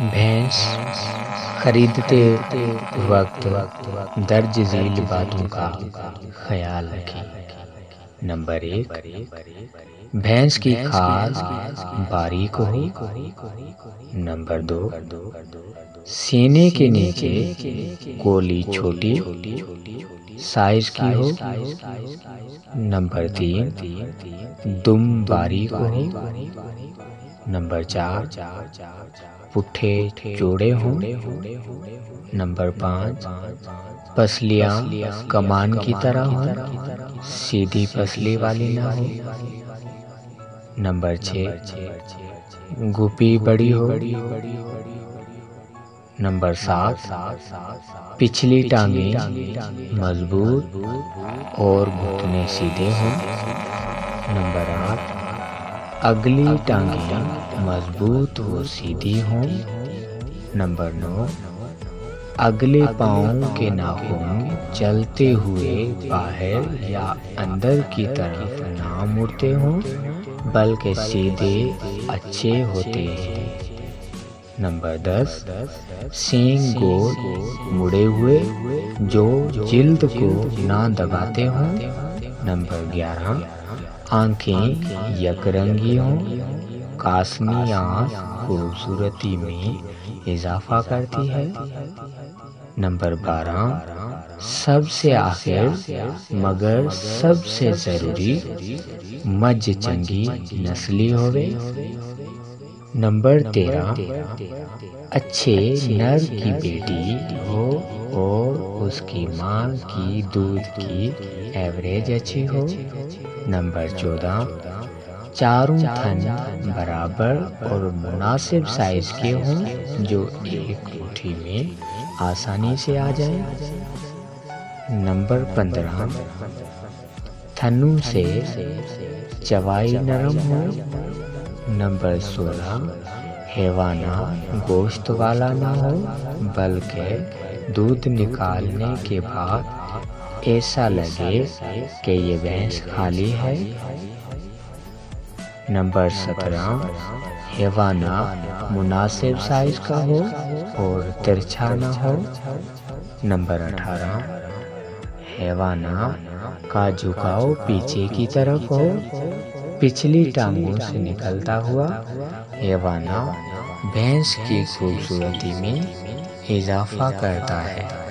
भैंस खरीदते वक्त दर्ज झील बातों का ख्याल रखें। नंबर 1, भैंस की खाल बारीक हो। नंबर 2, सीने के नीचे गोली छोटी साइज की हो। नंबर 3, दुम बारीक हो। नंबर 4, पुट्ठे चौड़े हों। नंबर 5, पसलियाँ कमान की तरह हों, सीधी पसली वाली ना हो। नंबर 6, गुपी बड़ी हो। नंबर 7, पिछली टांगें मजबूत और घुटने सीधे हों। नंबर 8, अगली टांगें मजबूत व सीधी हों। नंबर 9, अगले पाँव के नाखून चलते हुए बाहर या अंदर की तरफ ना मुड़ते हों, बल्कि सीधे अच्छे होते हैं। नंबर 10, सींग गोल मुड़े हुए जो जिल्द को ना दबाते हों। नंबर 11, आँखें यकरंगी हों। कासनी आँख खूबसूरती में इजाफा करती है। नंबर 12, सबसे आखिर मगर सबसे ज़रूरी मज चंगी नस्ली होवे। नंबर 13, अच्छे नर की बेटी हो और उसकी माँ की दूध की एवरेज अच्छी हो। नंबर 14, चारों थन बराबर और मुनासिब साइज के हों जो एक मुट्ठी में आसानी से आ जाए। नंबर 15, थनों से चवाई नरम हो। नंबर 16, हैवाना गोश्त वाला ना हो, बल्कि दूध निकालने के बाद ऐसा लगे कि ये भैंस खाली है। नंबर 17, हैवाना मुनासिब साइज का हो और तिरछा ना हो। नंबर 18, हैवाना का झुकाव पीछे की तरफ हो, पिछली टांगों से निकलता हुआ। हैवाना भैंस की खूबसूरती में इजाफा करता है।